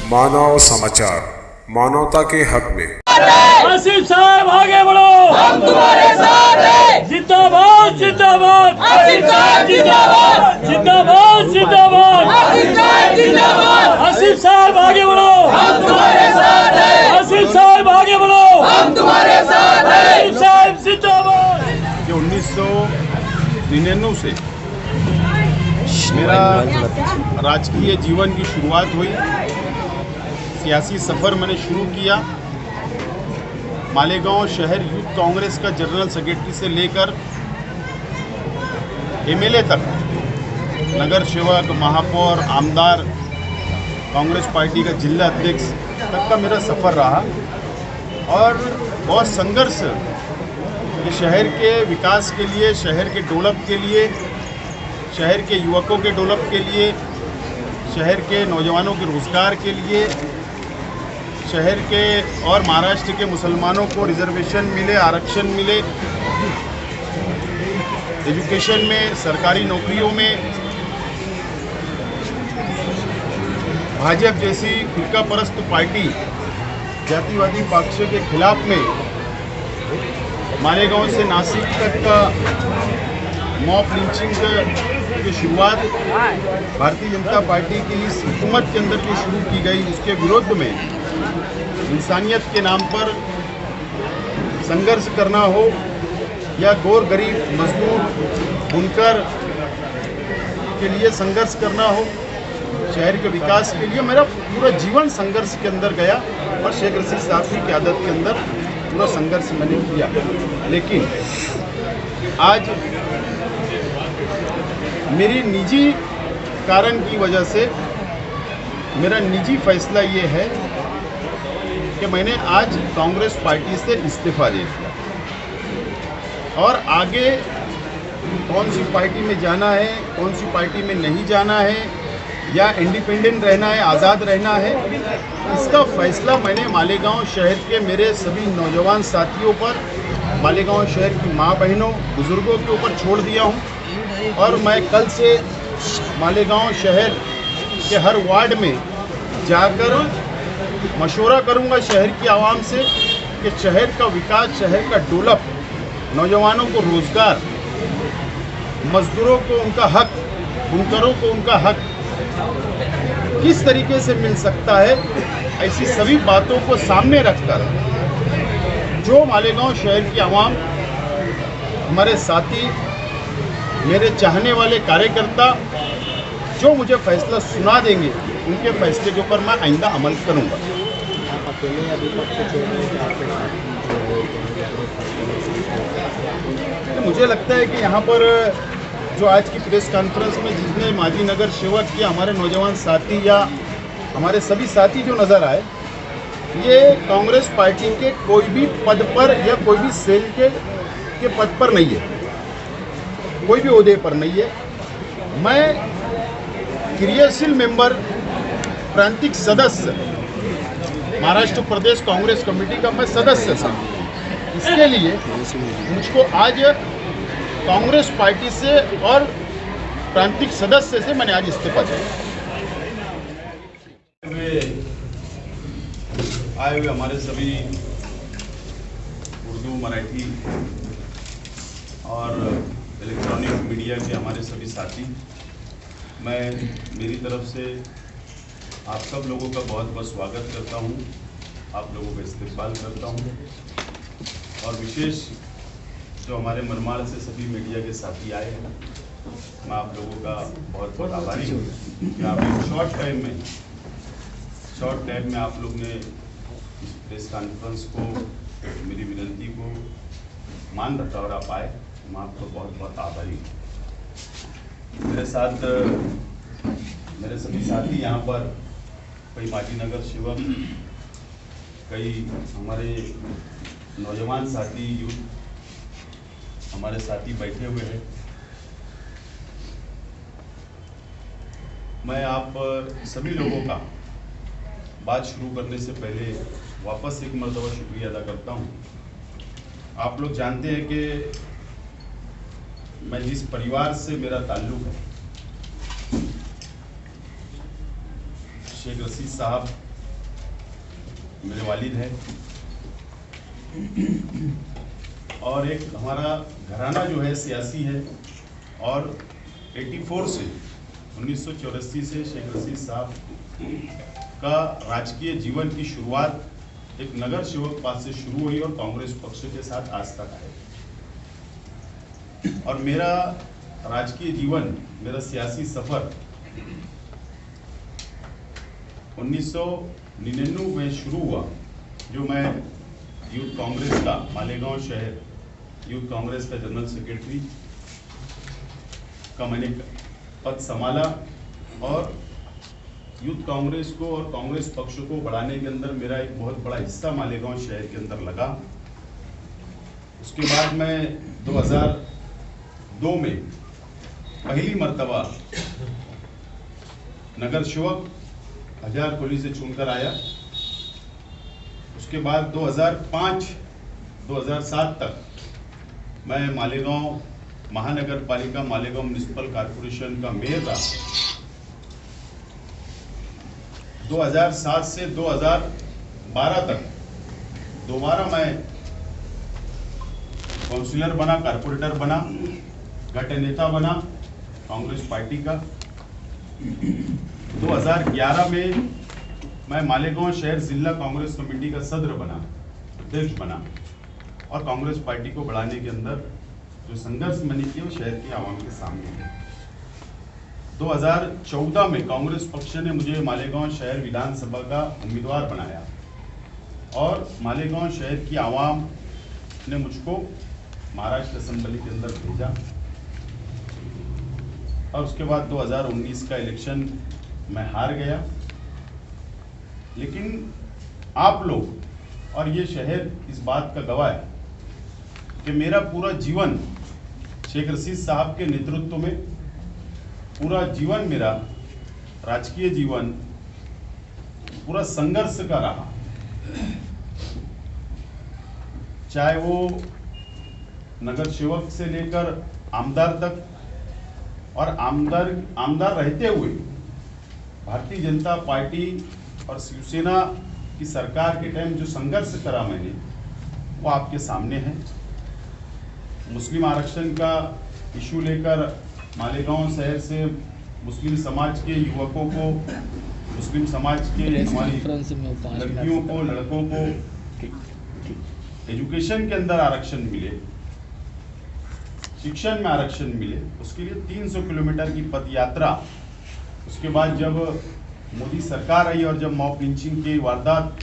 मानव समाचार, मानवता के हक में। आसिफ साहब आगे बढ़ो, हम तुम्हारे साथ हैं। जिंदाबाद जिंदाबाद, आसिफ साहब जिंदाबाद, जिंदाबाद जिंदाबाद, आसिफ साहब जिंदाबाद, आसिफ साहब आगे बढ़ो, हम तुम्हारे साथ हैं। आसिफ साहब आगे बढ़ो, हम तुम्हारे साथ हैं। आसिफ साहब जिंदाबाद। कि 1999 से मेरा राजकीय जीवन की शुरुआत हुई। सियासी सफ़र मैंने शुरू किया। मालेगांव शहर यूथ कांग्रेस का जनरल सेक्रेटरी से लेकर एमएलए तक, नगर सेवक, महापौर, आमदार, कांग्रेस पार्टी का जिला अध्यक्ष तक का मेरा सफ़र रहा और बहुत संघर्ष कि शहर के विकास के लिए, शहर के डेवलप के लिए, शहर के युवकों के डेवलप के लिए, शहर के नौजवानों के रोज़गार के लिए, शहर के और महाराष्ट्र के मुसलमानों को रिजर्वेशन मिले, आरक्षण मिले, एजुकेशन में, सरकारी नौकरियों में। भाजपा जैसी फिरका परस्त पार्टी जातिवादी पक्ष के खिलाफ में मालेगांव से नासिक तक का मॉब लिंचिंग की शुरुआत भारतीय जनता पार्टी की इस हुकूमत के अंदर जो शुरू की गई, उसके विरोध में इंसानियत के नाम पर संघर्ष करना हो या गौर गरीब मजदूर बुनकर के लिए संघर्ष करना हो, शहर के विकास के लिए मेरा पूरा जीवन संघर्ष के अंदर गया और शेख रशीद साहब की क़यादत के अंदर पूरा संघर्ष मैंने किया। लेकिन आज मेरी निजी कारण की वजह से मेरा निजी फैसला ये है कि मैंने आज कांग्रेस पार्टी से इस्तीफा दे दिया और आगे कौन सी पार्टी में जाना है, कौन सी पार्टी में नहीं जाना है, या इंडिपेंडेंट रहना है, आज़ाद रहना है, इसका फैसला मैंने मालेगांव शहर के मेरे सभी नौजवान साथियों पर, मालेगांव शहर की माँ बहनों, बुज़ुर्गों के ऊपर छोड़ दिया हूँ। और मैं कल से मालेगांव शहर के हर वार्ड में जाकर मशवरा करूंगा शहर की आवाम से कि शहर का विकास, शहर का डेवलप, नौजवानों को रोज़गार, मजदूरों को उनका हक, बुनकरों को उनका हक किस तरीके से मिल सकता है, ऐसी सभी बातों को सामने रखकर जो मालेगांव शहर की आवाम, हमारे साथी, मेरे चाहने वाले कार्यकर्ता जो मुझे फैसला सुना देंगे, उनके फैसले के ऊपर मैं आइंदा अमल करूंगा। तो मुझे लगता है कि यहाँ पर जो आज की प्रेस कॉन्फ्रेंस में जितने माजी नगर सेवक या हमारे नौजवान साथी या हमारे सभी साथी जो नज़र आए, ये कांग्रेस पार्टी के कोई भी पद पर या कोई भी सेल के पद पर नहीं है, कोई भी ओहदे पर नहीं है। मैं क्रियाशील मेंबर, प्रांतिक सदस्य, महाराष्ट्र प्रदेश कांग्रेस कमेटी का मैं सदस्य था। इसके लिए मुझको आज कांग्रेस पार्टी से और प्रांतिक सदस्य से मैंने आज इस्तीफा दिया। आए हुए हमारे सभी उर्दू, मराठी और इलेक्ट्रॉनिक मीडिया के हमारे सभी साथी, मैं मेरी तरफ से आप सब लोगों का बहुत बहुत स्वागत करता हूं, आप लोगों का इस्तकबाल करता हूं और विशेष जो हमारे मनमाड़ से सभी मीडिया के साथी आए हैं, मैं आप लोगों का बहुत बहुत आभारी हूँ कि आप एक शॉर्ट टाइम में आप लोग ने इस प्रेस कॉन्फ्रेंस को, मेरी विनती को मान रखा और आप आए। मैं आपको बहुत बहुत आभारी हूँ। मेरे साथ मेरे सभी साथी यहाँ पर, कई माजी नगर सेवक, कई हमारे नौजवान साथी, यूथ हमारे साथी बैठे हुए हैं। मैं आप सभी लोगों का बात शुरू करने से पहले वापस एक मर्तबा शुक्रिया अदा करता हूँ। आप लोग जानते हैं कि मैं जिस परिवार से मेरा ताल्लुक है, शेख रशीद साहब मेरे वालिद हैं और एक हमारा घराना जो है सियासी है और 84 से 1984 से शेख रशीद साहब का राजकीय जीवन की शुरुआत एक नगर सेवक पद से शुरू हुई और कांग्रेस पक्ष के साथ आज तक है। और मेरा राजकीय जीवन, मेरा सियासी सफर 1999 में शुरू हुआ, जो मैं यूथ कांग्रेस का मालेगांव शहर यूथ कांग्रेस का जनरल सेक्रेटरी का मैंने पद संभाला और यूथ कांग्रेस को और कांग्रेस पक्ष को बढ़ाने के अंदर मेरा एक बहुत बड़ा हिस्सा मालेगांव शहर के अंदर लगा। उसके बाद मैं 2002 में पहली मर्तबा नगर सेवक हजार कोली से चुनकर आया। उसके बाद 2005-2007 तक मैं मालेगांव महानगर पालिका मालेगांव म्युनिसिपल कॉर्पोरेशन का मेयर रहा। 2007 से 2012 तक दोबारा मैं काउंसिलर बना, कारपोरेटर बना, गठ नेता बना कांग्रेस पार्टी का। 2011 में मैं मालेगांव शहर जिला कांग्रेस कमेटी का सदर बना, अध्यक्ष बना और कांग्रेस पार्टी को बढ़ाने के अंदर जो संघर्ष मैंने किया वो शहर की आवाम के सामने है। 2014 में कांग्रेस पक्ष ने मुझे मालेगांव शहर विधानसभा का उम्मीदवार बनाया और मालेगांव शहर की आवाम ने मुझको महाराष्ट्र असेंबली के अंदर भेजा और उसके बाद 2019 का इलेक्शन मैं हार गया। लेकिन आप लोग और ये शहर इस बात का गवाह है कि मेरा पूरा जीवन शेख रशीद साहब के नेतृत्व में, पूरा जीवन मेरा राजकीय जीवन पूरा संघर्ष का रहा। चाहे वो नगर सेवक से लेकर आमदार तक, और आमदार रहते हुए भारतीय जनता पार्टी और शिवसेना की सरकार के टाइम जो संघर्ष करा मैंने, वो आपके सामने है। मुस्लिम आरक्षण का इशू लेकर मालेगांव शहर से मुस्लिम समाज के युवकों को, मुस्लिम समाज के हमारी लड़कियों को, लड़कों को एजुकेशन के अंदर आरक्षण मिले, शिक्षण में आरक्षण मिले, उसके लिए 300 किलोमीटर की पद यात्रा। उसके बाद जब मोदी सरकार आई और जब मॉब लिंचिंग की वारदात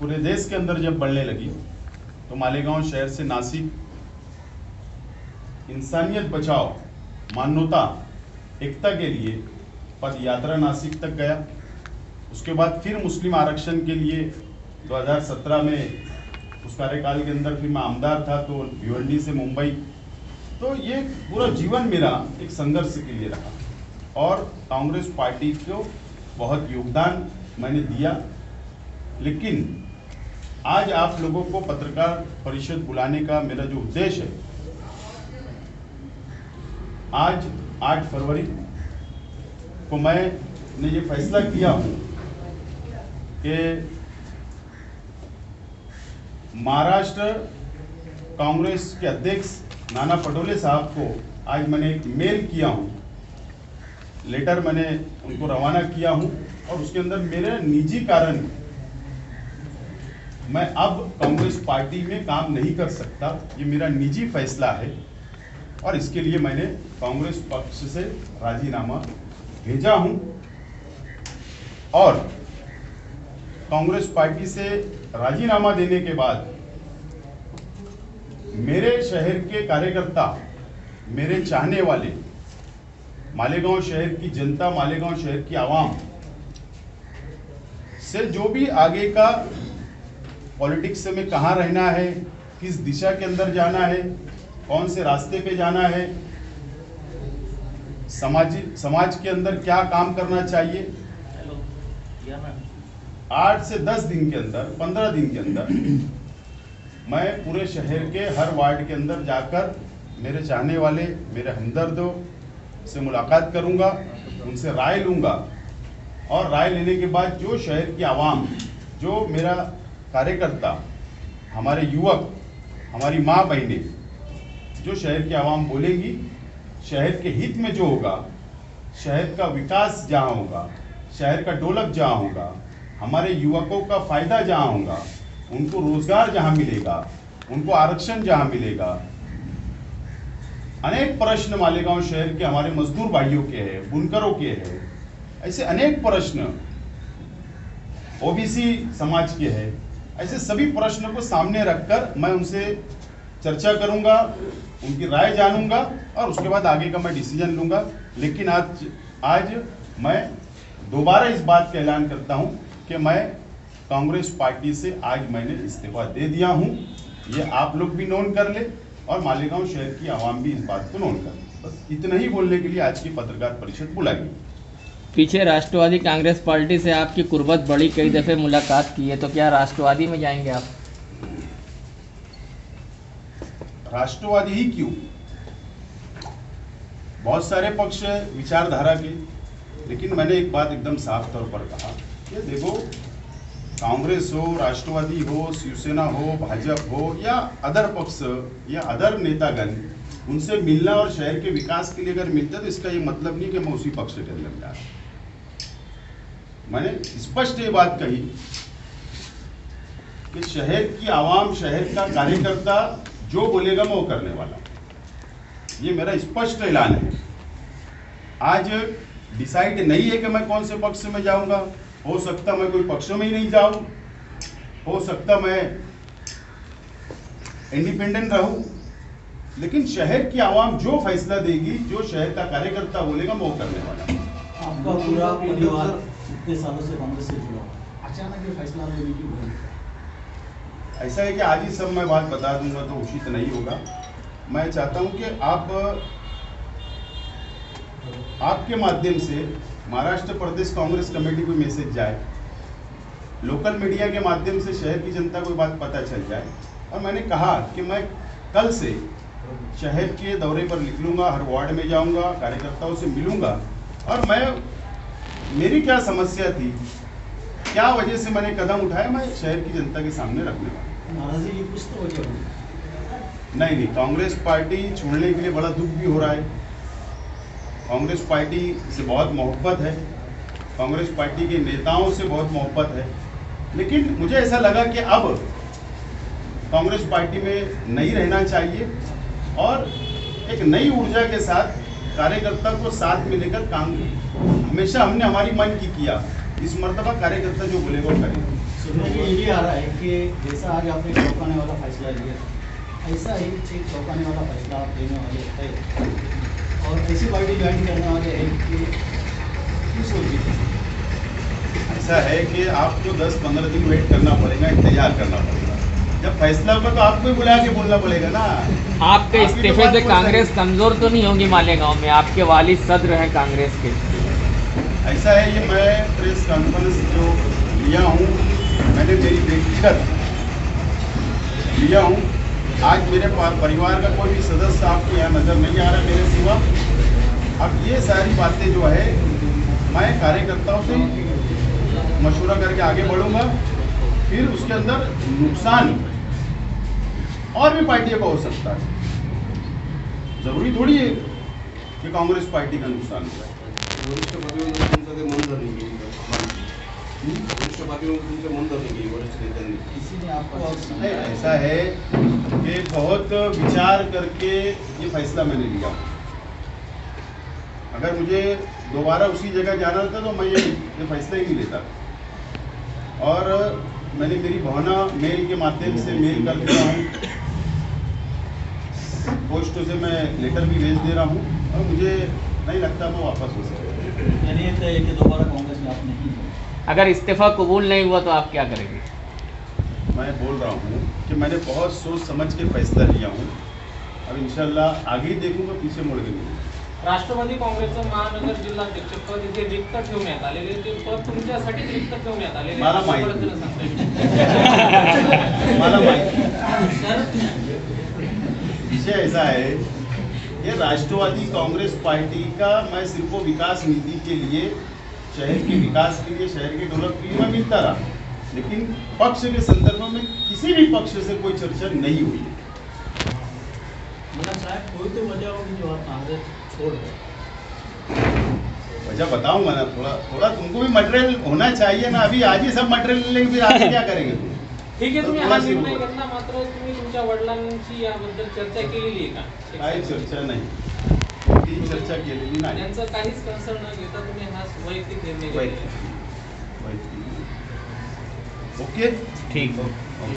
पूरे देश के अंदर जब बढ़ने लगी, तो मालेगांव शहर से नासिक इंसानियत बचाओ, मानवता, एकता के लिए पद यात्रा नासिक तक गया। उसके बाद फिर मुस्लिम आरक्षण के लिए 2017 में उस कार्यकाल के अंदर फिर मैं आमदार था, तो भिवंडी से मुंबई। तो ये पूरा जीवन मेरा एक संघर्ष के लिए रहा और कांग्रेस पार्टी को बहुत योगदान मैंने दिया। लेकिन आज आप लोगों को पत्रकार परिषद बुलाने का मेरा जो उद्देश्य है, आज 8 फरवरी को मैंने ये फैसला किया हूं कि महाराष्ट्र कांग्रेस के अध्यक्ष नाना पटोले साहब को आज मैंने एक मेल किया हूं, लेटर मैंने उनको रवाना किया हूं और उसके अंदर मेरे निजी कारण मैं अब कांग्रेस पार्टी में काम नहीं कर सकता। ये मेरा निजी फैसला है और इसके लिए मैंने कांग्रेस पक्ष से राजीनामा भेजा हूं और कांग्रेस पार्टी से राजीनामा देने के बाद मेरे शहर के कार्यकर्ता, मेरे चाहने वाले, मालेगांव शहर की जनता, मालेगांव शहर की आवाम से जो भी आगे का पॉलिटिक्स में कहाँ रहना है, किस दिशा के अंदर जाना है, कौन से रास्ते पे जाना है, समाज के अंदर क्या काम करना चाहिए, 8 से 10 दिन के अंदर, 15 दिन के अंदर मैं पूरे शहर के हर वार्ड के अंदर जाकर मेरे चाहने वाले, मेरे हमदर्दों से मुलाकात करूंगा, उनसे राय लूंगा और राय लेने के बाद जो शहर की आवाम जो मेरा कार्यकर्ता, हमारे युवक, हमारी माँ बहनें जो शहर की आवाम बोलेंगी, शहर के हित में जो होगा, शहर का विकास जहाँ होगा, शहर का डेवलप जहाँ होगा, हमारे युवकों का फायदा जहाँ होगा, उनको रोजगार जहाँ मिलेगा, उनको आरक्षण जहाँ मिलेगा, अनेक प्रश्न मालेगांव शहर के हमारे मजदूर भाइयों के हैं, बुनकरों के हैं, ऐसे अनेक प्रश्न ओबीसी समाज के हैं, ऐसे सभी प्रश्नों को सामने रखकर मैं उनसे चर्चा करूंगा, उनकी राय जानूंगा और उसके बाद आगे का मैं डिसीजन लूंगा। लेकिन आज मैं दोबारा इस बात का ऐलान करता हूं कि मैं कांग्रेस पार्टी से आज मैंने इस्तीफा दे दिया हूं। ये आप लोग भी नोट कर ले और मालेगांव शहर की आवाम भी इस बात को नोट कर ले। बस इतना ही बोलने के लिए आज की पत्रकार परिषद बुलाई। पीछे राष्ट्रवादी कांग्रेस पार्टी से आपकी कुर्बत बड़ी, कई दफे मुलाकात की है, तो क्या राष्ट्रवादी में जाएंगे आप? राष्ट्रवादी ही क्यों, बहुत सारे पक्ष विचारधारा के, लेकिन मैंने एक बात एकदम साफ तौर पर कहा कि देखो, कांग्रेस हो, राष्ट्रवादी हो, शिवसेना हो, भाजपा हो या अदर पक्ष या अदर नेतागण, उनसे मिलना और शहर के विकास के लिए अगर मिलता तो इसका ये मतलब नहीं कि मैं उसी पक्ष के अंदर जा रहा। मैंने स्पष्ट ये बात कही कि शहर की आवाम, शहर का कार्यकर्ता जो बोलेगा मैं वो करने वाला हूं। ये मेरा स्पष्ट ऐलान है। आज डिसाइड नहीं है कि मैं कौन से पक्ष में जाऊंगा, हो सकता मैं कोई पक्ष में ही नहीं जाऊं, हो सकता मैं इंडिपेंडेंट रहूं, लेकिन शहर की आवाम जो फैसला देगी, जो शहर का कार्यकर्ता बोलेगा मैं वो करने वाला हूं। आपका पूरा परिवार इतने सालों से कांग्रेस से जुड़ा, अचानक ये फैसला लेने की वजह? ऐसा है कि आज ही सब मैं बात बता दूंगा तो उचित नहीं होगा। मैं चाहता हूं कि आपके माध्यम से महाराष्ट्र प्रदेश कांग्रेस कमेटी को मैसेज जाए, लोकल मीडिया के माध्यम से शहर की जनता को बात पता चल जाए। और मैंने कहा कि मैं कल से शहर के दौरे पर निकलूंगा, हर वार्ड में जाऊंगा, कार्यकर्ताओं से मिलूंगा और मेरी क्या समस्या थी, क्या वजह से मैंने कदम उठाया, मैं शहर की जनता के सामने रखने वाला। नाराजगी की कुछ तो वजह होगी। नहीं, कांग्रेस पार्टी छोड़ने के लिए बड़ा दुख भी हो रहा है। कांग्रेस पार्टी से बहुत मोहब्बत है, कांग्रेस पार्टी के नेताओं से बहुत मोहब्बत है, लेकिन मुझे ऐसा लगा कि अब कांग्रेस पार्टी में नहीं रहना चाहिए और एक नई ऊर्जा के साथ कार्यकर्ता को साथ में लेकर काम। हमेशा हमने हमारी मन की किया, इस मर्तबा कार्यकर्ता जो बोलेगा वो करेगा। सुनने में ये आ रहा है कि जैसा आज आपने चौंकाने वाला फैसला लिया, ऐसा ही एक चौंकाने वाला फैसला आप लेने वाले हैं और ऐसी पार्टी ज्वाइन करने वाले हैं कि क्यों सोचिए? ऐसा है कि आपको 10-15 दिन वेट करना पड़ेगा, इंतजार करना पड़ेगा। जब फैसला होगा तो आपको ही बुला के बोलना पड़ेगा ना। आपके इस्तीफे से कांग्रेस कमजोर तो नहीं होगी मालेगांव में? आपके वालिद सदर हैं कांग्रेस के। ऐसा है, ये मैं प्रेस कॉन्फ्रेंस जो लिया हूँ, मैंने मेरी व्यक्तिगत लिया हूँ। आज मेरे परिवार का कोई भी सदस्य आपको यहाँ नजर नहीं आ रहा मेरे सिवा। अब ये सारी बातें जो है मैं कार्यकर्ताओं से मशवरा करके आगे बढ़ूंगा, फिर उसके अंदर नुकसान और भी पार्टियों का हो सकता है। जरूरी थोडी है कि कांग्रेस पार्टी का नुकसान हो जाए। वरिष्ठ पातळीवर तुमचं ते मन धरणे गेली वरिष्ठ पातळीवर तुमचं मन धरणे गेली वरिष्ठ नेत्यांनी। किसी ने आपको नहीं, ऐसा है कि बहुत विचार करके ये फैसला मैंने लिया। अगर मुझे दोबारा उसी जगह जाना था तो मैं ये फैसला ही नहीं लेता। और मैंने मेरी भावना मेल के माध्यम से मेल कर दिया हूँ, पोस्ट से मैं लेटर भी भेज दे रहा हूँ और मुझे नहीं लगता मैं वापस हो सकता। यानी ये तय है कि दोबारा कांग्रेस में आप नहीं हैं। अगर इस्तीफा कबूल नहीं हुआ तो आप क्या करेंगे? मैं बोल रहा हूँ कि मैंने बहुत सोच समझ के फैसला लिया हूँ। अब इंशाल्लाह आगे ही देखूंगा, पीछे मुड़ के नहीं। राष्ट्रवादी काँग्रेसचं महानगर जिल्हाध्यक्ष पद इथे रिक्त ठेवण्यात आलेले, ते पद तुमच्यासाठी रिक्त ठेवण्यात आलेले मला असं माहिती. पद्धतीनं सांगताय. मला माहिती सर, विषय ऐसा है, ये राष्ट्रवादी कांग्रेस पार्टी का मैं सिर्फ वो विकास नीति के लिए, शहर के विकास के लिए, शहर के डेवलप के लिए मैं मिलता रहा। लेकिन पक्ष के संदर्भ में किसी भी पक्ष से कोई चर्चा नहीं हुई है। मुन्ना साहब कोई तो वजह होगी जो आप कांग्रेस छोड़ रहे वजह बताऊंगा ना, थोड़ा तुमको भी मटेरियल होना चाहिए ना। अभी आज ही सब मटेरियल लेंगे, फिर आगे क्या करेंगे तुम? ठीक आहे, तुम्ही तर हा थोडा निर्णय सिंपल. घेतला, मात्र तुम्ही तुमच्या वडिलांची याबद्दल चर्चा केलेली आहे का? काही चर्चा नाही, ती चर्चा केलेली नाही. त्यांचं काहीच कन्सर्न न घेता तुम्ही हा वैयक्तिक निर्णय घेतलेला आहे. ओके ठीक.